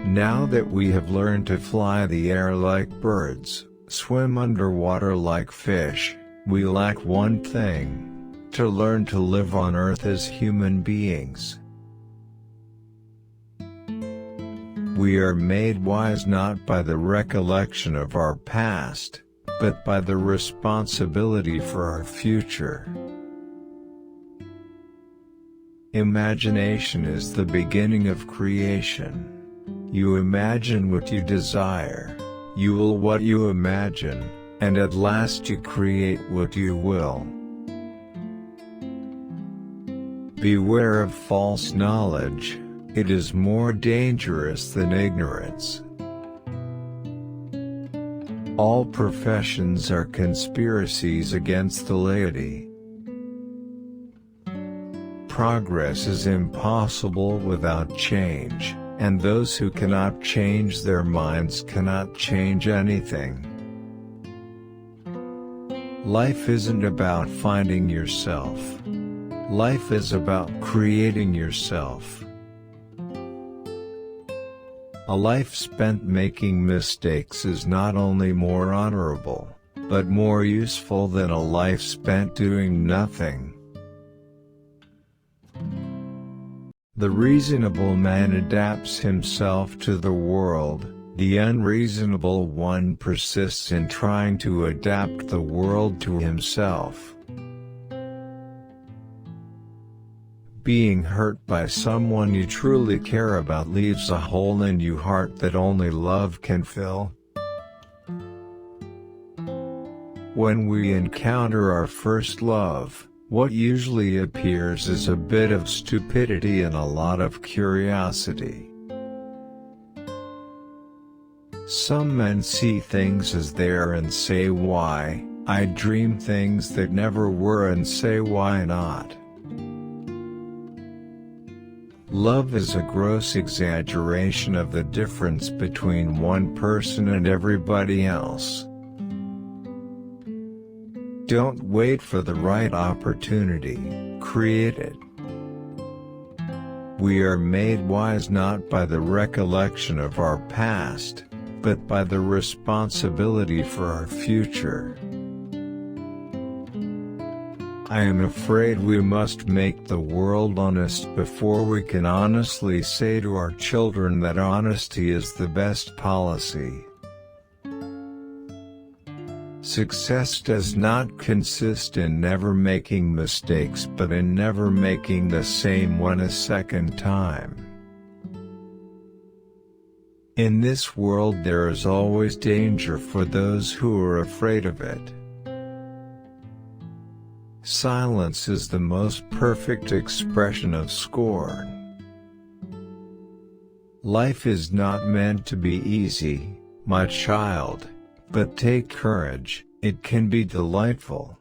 Now that we have learned to fly the air like birds, swim underwater like fish, we lack one thing: to learn to live on Earth as human beings. We are made wise not by the recollection of our past, but by the responsibility for our future. Imagination is the beginning of creation. You imagine what you desire, you will what you imagine, and at last you create what you will. Beware of false knowledge, it is more dangerous than ignorance. All professions are conspiracies against the laity. Progress is impossible without change, and those who cannot change their minds cannot change anything. Life isn't about finding yourself. Life is about creating yourself. A life spent making mistakes is not only more honorable, but more useful than a life spent doing nothing. The reasonable man adapts himself to the world, the unreasonable one persists in trying to adapt the world to himself. Being hurt by someone you truly care about leaves a hole in your heart that only love can fill. When we encounter our first love, what usually appears is a bit of stupidity and a lot of curiosity. Some men see things as they are and say why. I dream things that never were and say why not. Love is a gross exaggeration of the difference between one person and everybody else. Don't wait for the right opportunity, create it. We are made wise not by the recollection of our past, but by the responsibility for our future. I am afraid we must make the world honest before we can honestly say to our children that honesty is the best policy. Success does not consist in never making mistakes but in never making the same one a second time. In this world there is always danger for those who are afraid of it. Silence is the most perfect expression of scorn. Life is not meant to be easy, my child, but take courage, it can be delightful.